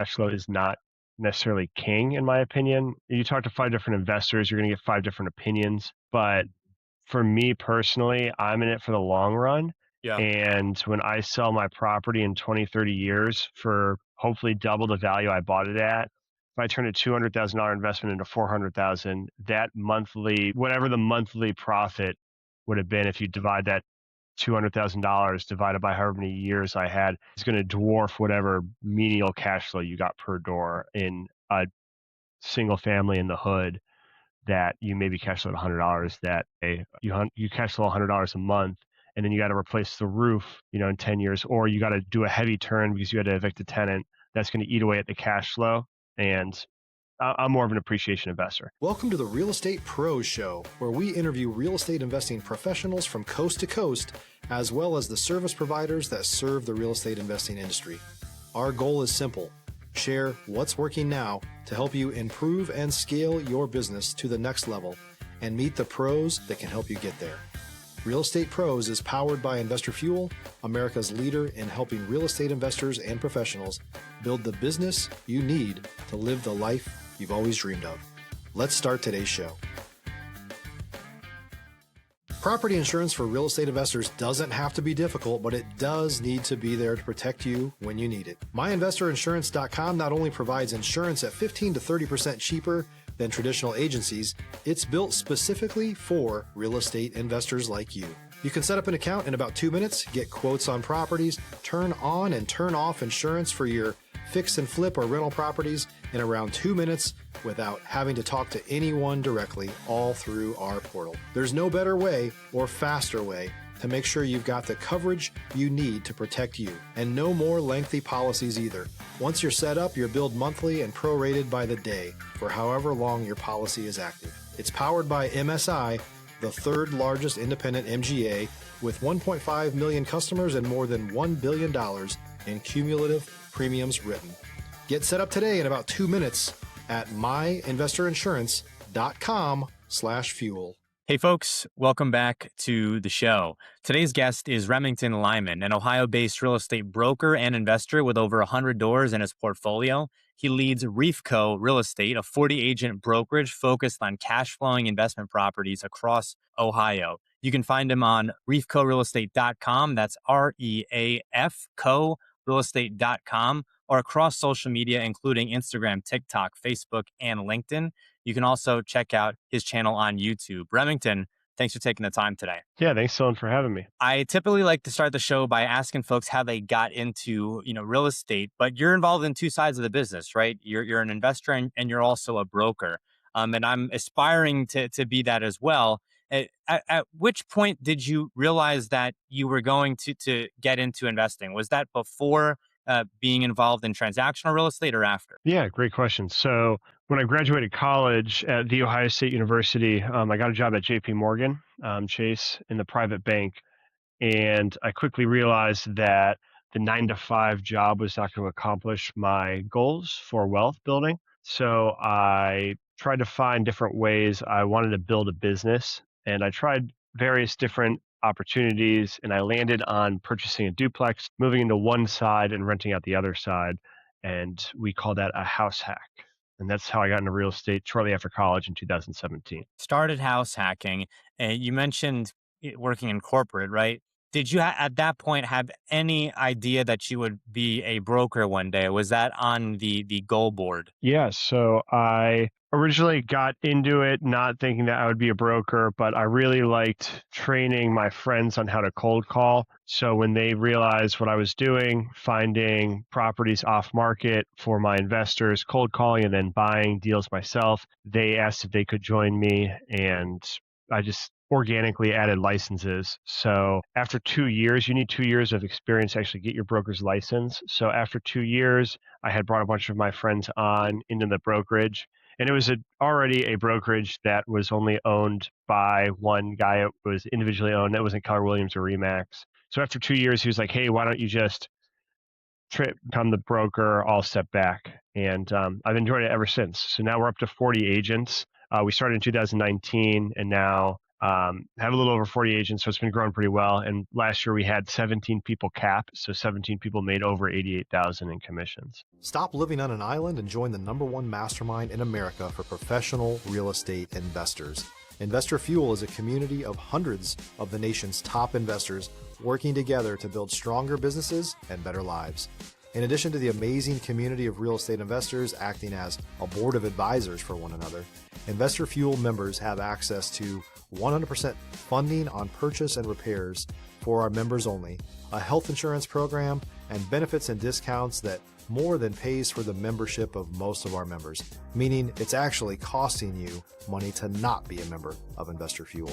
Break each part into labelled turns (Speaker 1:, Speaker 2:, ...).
Speaker 1: cash flow is not necessarily king, in my opinion. You talk to 5 different investors, you're going to get 5 different opinions. But for me personally, I'm in it for the long run.
Speaker 2: Yeah.
Speaker 1: And when I sell my property in 20, 30 years for hopefully double the value I bought it at, if I turn a $200,000 investment into 400,000, that monthly, whatever the monthly profit would have been if you divide that $200,000 divided by however many years I had, is going to dwarf whatever menial cash flow you got per door in a single family in the hood that you maybe cash flow $100 that you cash flow $100 a month, and then you got to replace the roof, in 10 years, or you got to do a heavy turn because you had to evict a tenant. That's going to eat away at the cash flow. And I'm more of an appreciation investor.
Speaker 3: Welcome to the Real Estate Pros Show, where we interview real estate investing professionals from coast to coast, as well as the service providers that serve the real estate investing industry. Our goal is simple: share what's working now to help you improve and scale your business to the next level and meet the pros that can help you get there. Real Estate Pros is powered by Investor Fuel, America's leader in helping real estate investors and professionals build the business you need to live the life you've always dreamed of. Let's start today's show. Property insurance for real estate investors doesn't have to be difficult, but it does need to be there to protect you when you need it. MyInvestorInsurance.com not only provides insurance at 15 to 30% cheaper than traditional agencies, it's built specifically for real estate investors like you. You can set up an account in about 2 minutes, get quotes on properties, turn on and turn off insurance for your fix and flip or rental properties in around 2 minutes without having to talk to anyone directly, all through our portal. There's no better way or faster way to make sure you've got the coverage you need to protect you, and no more lengthy policies either. Once you're set up, you're billed monthly and prorated by the day for however long your policy is active. It's powered by MSI, the third largest independent MGA, with 1.5 million customers and more than $1 billion in cumulative premiums written. Get set up today in about 2 minutes at myinvestorinsurance.com/fuel.
Speaker 2: Hey folks, welcome back to the show. Today's guest is Remington Lyman, an Ohio-based real estate broker and investor with over 100 doors in his portfolio. He leads Reefco Real Estate, a 40-agent brokerage focused on cash-flowing investment properties across Ohio. You can find him on reefcorealestate.com. That's REAF realestate.com, or across social media, including Instagram, TikTok, Facebook, and LinkedIn. You can also check out his channel on YouTube. Remington, thanks for taking the time today.
Speaker 1: Yeah, thanks, Dylan, for having me.
Speaker 2: I typically like to start the show by asking folks how they got into, real estate, but you're involved in two sides of the business, right? You're an investor and you're also a broker. And I'm aspiring to be that as well. At which point did you realize that you were going to get into investing? Was that before being involved in transactional real estate or after?
Speaker 1: Yeah, great question. So when I graduated college at The Ohio State University, I got a job at JP Morgan Chase in the private bank. And I quickly realized that the 9 to 5 job was not going to accomplish my goals for wealth building. So I tried to find different ways. I wanted to build a business, and I tried various different opportunities, and I landed on purchasing a duplex, moving into one side and renting out the other side. And we call that a house hack. And that's how I got into real estate shortly after college in 2017.
Speaker 2: Started house hacking. You mentioned working in corporate, right? Did you at that point have any idea that you would be a broker one day? Was that on the goal board?
Speaker 1: Yeah, so I originally got into it not thinking that I would be a broker, but I really liked training my friends on how to cold call. So when they realized what I was doing, finding properties off market for my investors, cold calling, and then buying deals myself, they asked if they could join me, and I just organically added licenses. So after 2 years, you need 2 years of experience to actually get your broker's license. So after 2 years, I had brought a bunch of my friends on into the brokerage, and it was already a brokerage that was only owned by one guy. It was individually owned. It wasn't Keller Williams or Remax. So after 2 years, he was like, "Hey, why don't you just become the broker? I'll step back." And I've enjoyed it ever since. So now we're up to 40 agents. We started in 2019, and now Have a little over 40 agents, so it's been growing pretty well. And last year we had 17 people cap, so 17 people made over 88,000 in commissions.
Speaker 3: Stop living on an island and join the #1 mastermind in America for professional real estate investors. Investor Fuel is a community of hundreds of the nation's top investors working together to build stronger businesses and better lives. In addition to the amazing community of real estate investors acting as a board of advisors for one another, Investor Fuel members have access to 100% funding on purchase and repairs for our members only, a health insurance program, and benefits and discounts that more than pays for the membership of most of our members, meaning it's actually costing you money to not be a member of Investor Fuel.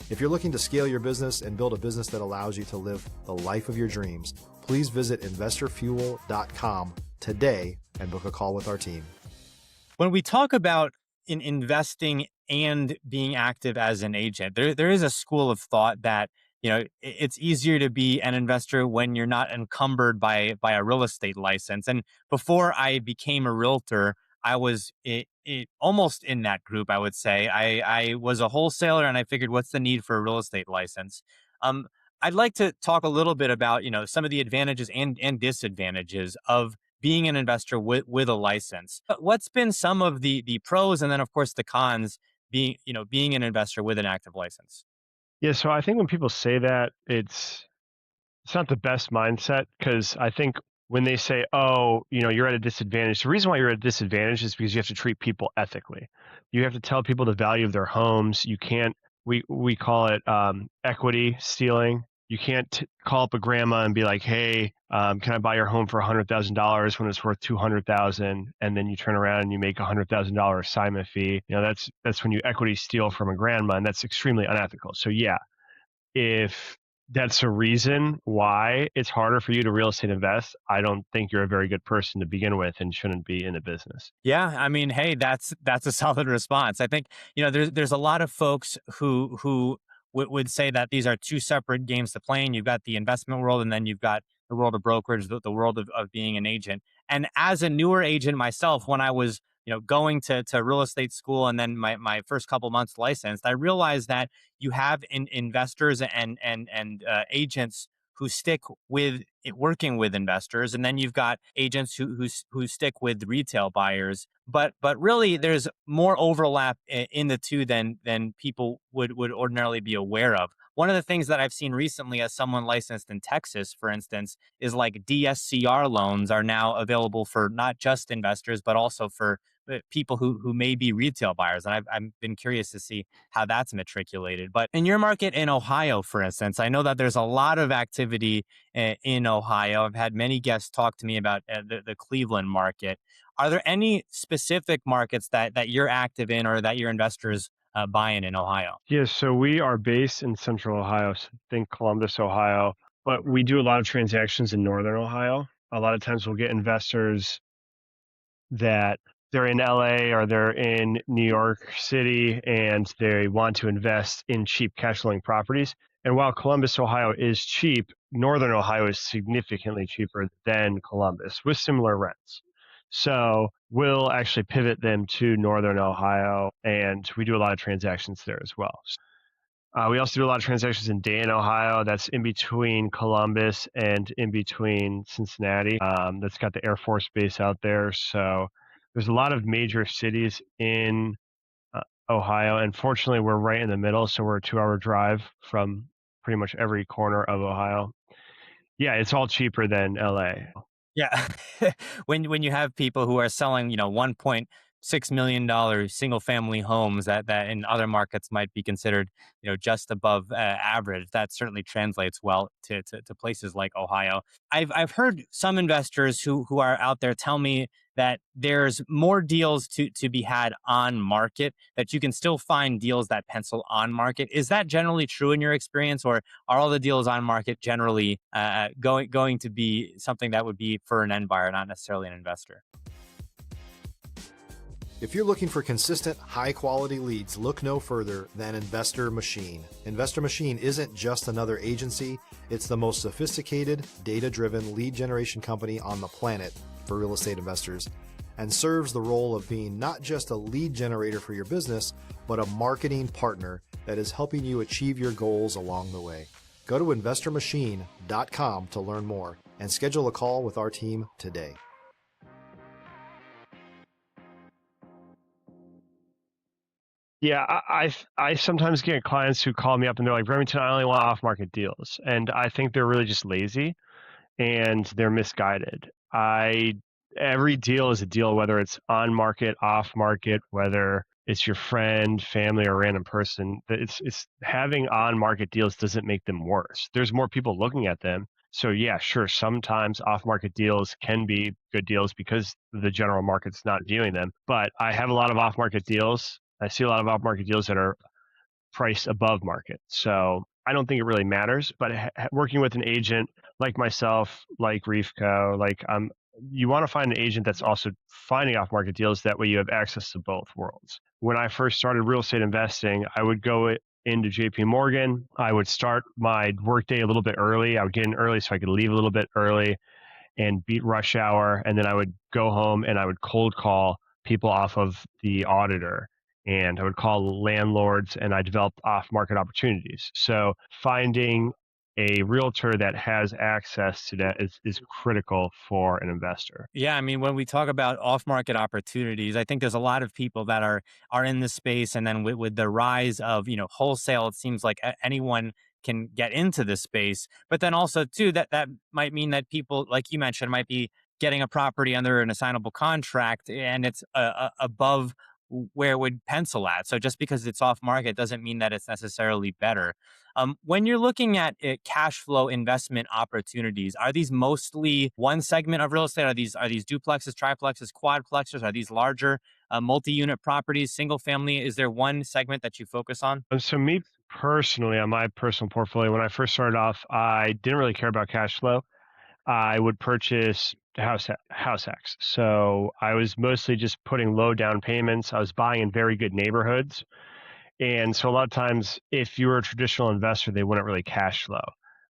Speaker 3: If you're looking to scale your business and build a business that allows you to live the life of your dreams, please visit investorfuel.com today and book a call with our team.
Speaker 2: When we talk about in investing and being active as an agent, there is a school of thought that, you know, it's easier to be an investor when you're not encumbered by a real estate license. And before I became a realtor, I was almost in that group, I would say. I was a wholesaler, and I figured, what's the need for a real estate license? I'd like to talk a little bit about, you know, some of the advantages and disadvantages of being an investor with a license. What's been some of the pros, and then of course the cons, being an investor with an active license?
Speaker 1: Yeah, so I think when people say that, it's not the best mindset, because I think when they say, oh, you know, you're at a disadvantage, the reason why you're at a disadvantage is because you have to treat people ethically. You have to tell people the value of their homes. You can't, we call it equity stealing. You can't call up a grandma and be like, hey, can I buy your home for $100,000 when it's worth $200,000, and then you turn around and you make $100,000 assignment fee. You know, that's when you equity steal from a grandma, and that's extremely unethical. So yeah, if that's a reason why it's harder for you to real estate invest, I don't think you're a very good person to begin with and shouldn't be in the business.
Speaker 2: Yeah, I mean, hey, that's a solid response. I think, you know, there's a lot of folks who would say that these are two separate games to play. And you've got the investment world, and then you've got the world of brokerage, the world of being an agent. And as a newer agent myself, when I was, you know, going to real estate school, and then my first couple months licensed, I realized that you have investors and agents who stick with working with investors, and then you've got agents who stick with retail buyers. But really, there's more overlap in the two than people would ordinarily be aware of. One of the things that I've seen recently, as someone licensed in Texas, for instance, is like DSCR loans are now available for not just investors, but also for people who may be retail buyers. And I've been curious to see how that's matriculated. But in your market in Ohio, for instance, I know that there's a lot of activity in Ohio. I've had many guests talk to me about the Cleveland market. Are there any specific markets that you're active in, or that your investors buy in Ohio?
Speaker 1: Yeah, so we are based in Central Ohio, so think Columbus, Ohio, but we do a lot of transactions in Northern Ohio. A lot of times we'll get investors that they're in LA or they're in New York City, and they want to invest in cheap cash flowing properties. And while Columbus, Ohio is cheap, Northern Ohio is significantly cheaper than Columbus with similar rents. So we'll actually pivot them to Northern Ohio, and we do a lot of transactions there as well. We also do a lot of transactions in Dayton, Ohio. That's in between Columbus and in between Cincinnati. That's got the Air Force Base out there. So there's a lot of major cities in Ohio. And fortunately, we're right in the middle. So we're a 2-hour drive from pretty much every corner of Ohio. Yeah, it's all cheaper than LA.
Speaker 2: Yeah. When you have people who are selling, you know, $1.6 million single family homes that in other markets might be considered, you know, just above average, that certainly translates well to places like Ohio. I've heard some investors who are out there tell me that there's more deals to be had on market, that you can still find deals that pencil on market. Is that generally true in your experience, or are all the deals on market generally going to be something that would be for an end buyer, not necessarily an investor?
Speaker 3: If you're looking for consistent, high-quality leads, look no further than Investor Machine. Investor Machine isn't just another agency. It's the most sophisticated, data-driven lead generation company on the planet for real estate investors. and serves the role of being not just a lead generator for your business, but a marketing partner that is helping you achieve your goals along the way. Go to investormachine.com to learn more and schedule a call with our team today.
Speaker 1: Yeah, I sometimes get clients who call me up and they're like, Remington, I only want off-market deals. And I think they're really just lazy and they're misguided. Every deal is a deal, whether it's on market, off market, whether it's your friend, family, or random person. It's having on market deals doesn't make them worse. There's more people looking at them. So yeah, sure, sometimes off market deals can be good deals because the general market's not viewing them. But I have a lot of off market deals. I see a lot of off market deals that are priced above market. So I don't think it really matters. But working with an agent like myself, like Reefco, you want to find an agent that's also finding off market deals. That way you have access to both worlds. When I first started real estate investing, I would go into JP Morgan. I would start my workday a little bit early. I would get in early so I could leave a little bit early and beat rush hour. And then I would go home and I would cold call people off of the auditor. And I would call landlords and I developed off market opportunities. So finding a realtor that has access to that is critical for an investor.
Speaker 2: Yeah, I mean, when we talk about off-market opportunities, I think there's a lot of people that are in this space, and then with the rise of wholesale, it seems like anyone can get into this space. But then also too, that might mean that people, like you mentioned, might be getting a property under an assignable contract, and it's above where it would pencil at. So just because it's off market doesn't mean that it's necessarily better. When you're looking at cash flow investment opportunities, are these mostly one segment of real estate? Are these duplexes, triplexes, quadplexes? Are these larger multi-unit properties, single family? Is there one segment that you focus on?
Speaker 1: So me personally, on my personal portfolio, when I first started off, I didn't really care about cash flow. I would purchase house hacks. So I was mostly just putting low down payments. I was buying in very good neighborhoods. And so a lot of times, if you were a traditional investor, they wouldn't really cash flow.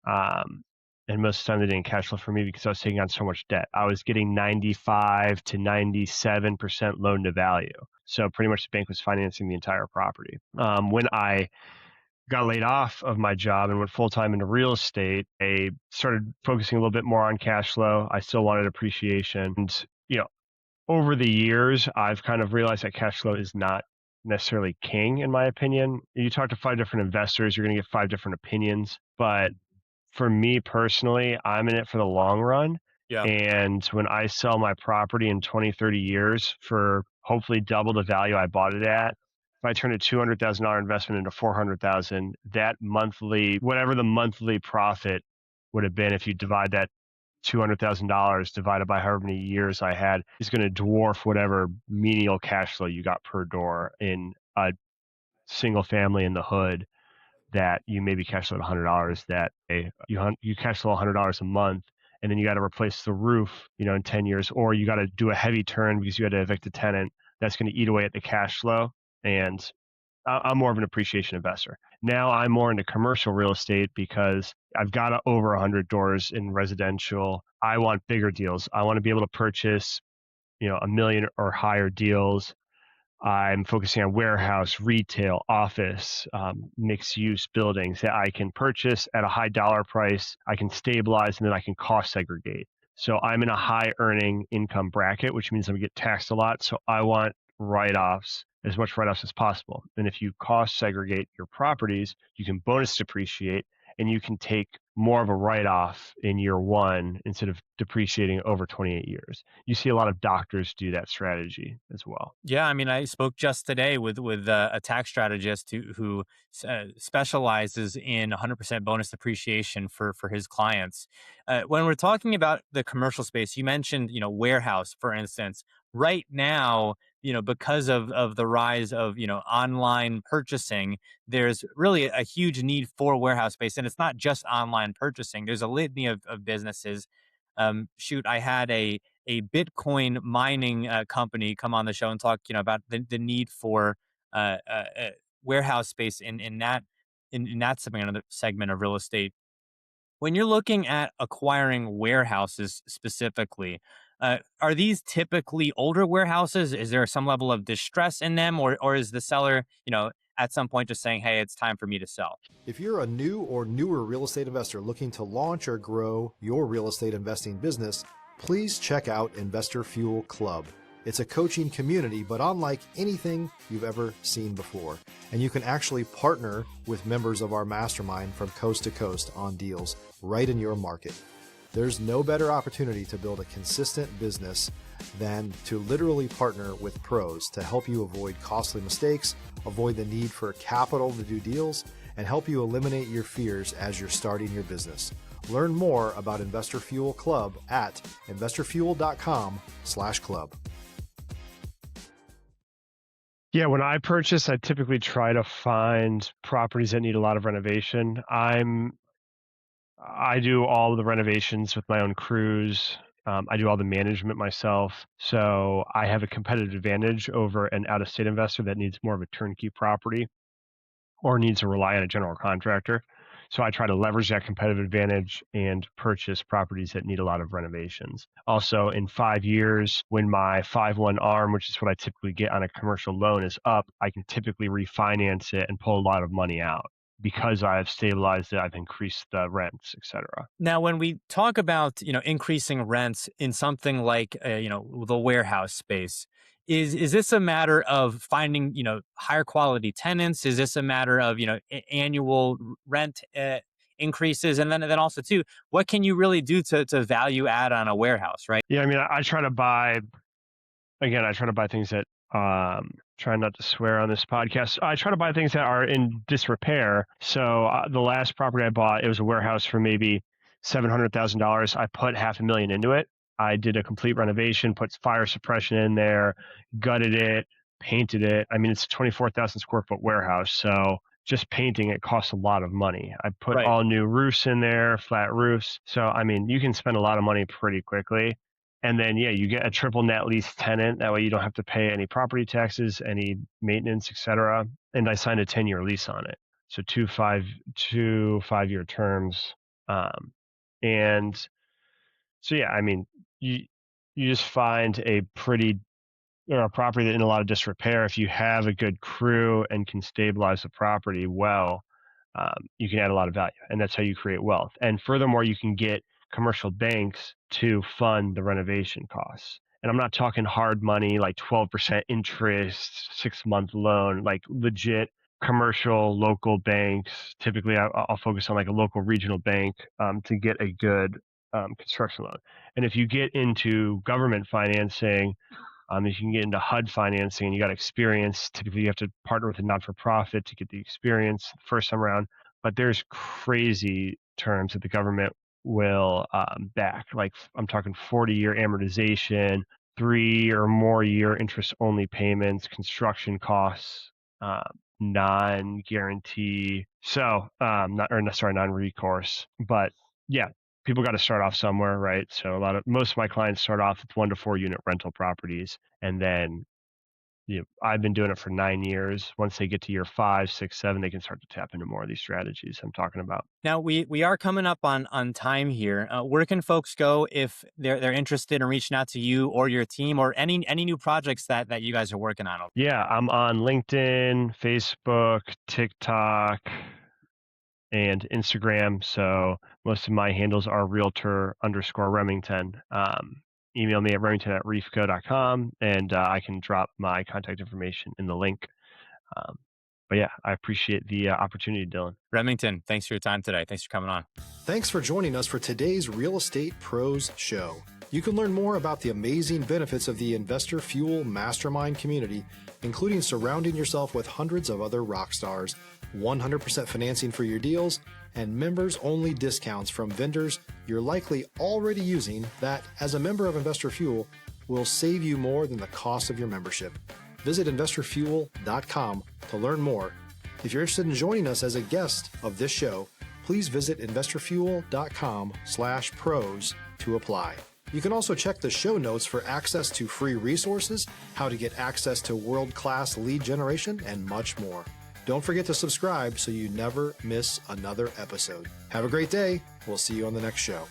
Speaker 1: Um, and most of the time, they didn't cash flow for me because I was taking on so much debt. I was getting 95 to 97% loan to value. So pretty much the bank was financing the entire property. When I got laid off of my job and went full time into real estate, I started focusing a little bit more on cash flow. I still wanted appreciation. And, over the years, I've kind of realized that cash flow is not necessarily king, in my opinion. You talk to 5 different investors, you're going to get 5 different opinions. But for me personally, I'm in it for the long run.
Speaker 2: Yeah.
Speaker 1: And when I sell my property in 20, 30 years for hopefully double the value I bought it at, if I turn a $200,000 investment into 400,000, that monthly, whatever the monthly profit would have been if you divide that $200,000 divided by however many years I had is going to dwarf whatever menial cash flow you got per door in a single family in the hood that you maybe cash flow $100 that you cash flow $100 a month, and then you got to replace the roof, in 10 years, or you got to do a heavy turn because you had to evict a tenant. That's going to eat away at the cash flow. And I'm more of an appreciation investor. Now I'm more into commercial real estate because I've got over 100 doors in residential. I want bigger deals. I want to be able to purchase, a million or higher deals. I'm focusing on warehouse, retail, office, mixed use buildings that I can purchase at a high dollar price. I can stabilize and then I can cost segregate. So I'm in a high earning income bracket, which means I'm going to get taxed a lot. So I want write-offs, as much write-offs as possible. And if you cost segregate your properties, you can bonus depreciate and you can take more of a write-off in year one instead of depreciating over 28 years. You see a lot of doctors do that strategy as well.
Speaker 2: Yeah, I mean, I spoke just today with a tax strategist who specializes in 100% bonus depreciation for his clients. When we're talking about the commercial space, you mentioned warehouse, for instance. Right now, because of the rise of online purchasing, there's really a huge need for warehouse space, and it's not just online purchasing. There's a litany of businesses. Shoot, I had a Bitcoin mining company come on the show and talk, about the need for warehouse space in that segment of real estate. When you're looking at acquiring warehouses specifically, Are these typically older warehouses? Is there some level of distress in them, or is the seller, at some point just saying, "Hey, it's time for me to sell"?
Speaker 3: If you're a new or newer real estate investor looking to launch or grow your real estate investing business, please check out Investor Fuel Club. It's a coaching community, but unlike anything you've ever seen before. And you can actually partner with members of our mastermind from coast to coast on deals right in your market. There's no better opportunity to build a consistent business than to literally partner with pros to help you avoid costly mistakes, avoid the need for capital to do deals, and help you eliminate your fears as you're starting your business. Learn more about Investor Fuel Club at investorfuel.com/club.
Speaker 1: Yeah, when I purchase, I typically try to find properties that need a lot of renovation. I do all of the renovations with my own crews. I do all the management myself. So I have a competitive advantage over an out-of-state investor that needs more of a turnkey property or needs to rely on a general contractor. So I try to leverage that competitive advantage and purchase properties that need a lot of renovations. Also, in 5 years, when my 5/1 ARM, which is what I typically get on a commercial loan, is up, I can typically refinance it and pull a lot of money out because I've stabilized it, I've increased the rents, et cetera.
Speaker 2: Now, when we talk about increasing rents in something like the warehouse space, is this a matter of finding higher quality tenants? Is this a matter of annual rent increases, and then also too, what can you really do to value add on a warehouse, right?
Speaker 1: Yeah, I mean, I try to buy, again, I try to buy things that, try not to swear on this podcast. I try to buy things that are in disrepair. So the last property I bought, it was a warehouse for maybe $700,000. I put $500,000 into it. I did a complete renovation, put fire suppression in there, gutted it, painted it. I mean, it's a 24,000 square foot warehouse. So just painting it costs a lot of money. I put
Speaker 2: Right.
Speaker 1: all new roofs in there, flat roofs. So, I mean, you can spend a lot of money pretty quickly. And then, yeah, you get a triple net lease tenant. That way you don't have to pay any property taxes, any maintenance, et cetera. And I signed a 10-year lease on it. So two 5-year terms. And so, yeah, I mean, you just find a property that in a lot of disrepair. If you have a good crew and can stabilize the property well, you can add a lot of value, and that's how you create wealth. And furthermore, you can get commercial banks to fund the renovation costs. And I'm not talking hard money like 12% interest, 6-month loan, like legit commercial local banks. Typically, I'll focus on like a local regional bank to get a good construction loan. And if you get into government financing, if you can get into HUD financing and you got experience, typically you have to partner with a not-for-profit to get the experience the first time around. But there's crazy terms that the government will back. Like I'm talking 40-year amortization, 3 or more year interest-only payments, construction costs, non-guarantee. So, non-recourse. But yeah, people got to start off somewhere, right? So most of my clients start off with 1 to 4 unit rental properties, and then I've been doing it for 9 years. Once they get to year 5, 6, 7, they can start to tap into more of these strategies I'm talking about.
Speaker 2: Now we are coming up on time here. Where can folks go if they're interested in reaching out to you or your team or any new projects that you guys are working on?
Speaker 1: Yeah, I'm on LinkedIn, Facebook, TikTok, and Instagram. So most of my handles are realtor_Remington. Email me at remington@reefco.com, and I can drop my contact information in the link. But yeah, I appreciate the opportunity, Dylan.
Speaker 2: Remington, thanks for your time today. Thanks for coming on.
Speaker 3: Thanks for joining us for today's Real Estate Pros Show. You can learn more about the amazing benefits of the Investor Fuel Mastermind community, including surrounding yourself with hundreds of other rock stars, 100% financing for your deals, and members-only discounts from vendors you're likely already using that, as a member of Investor Fuel, will save you more than the cost of your membership. Visit investorfuel.com to learn more. If you're interested in joining us as a guest of this show, please visit investorfuel.com/pros to apply. You can also check the show notes for access to free resources, how to get access to world-class lead generation, and much more. Don't forget to subscribe so you never miss another episode. Have a great day. We'll see you on the next show.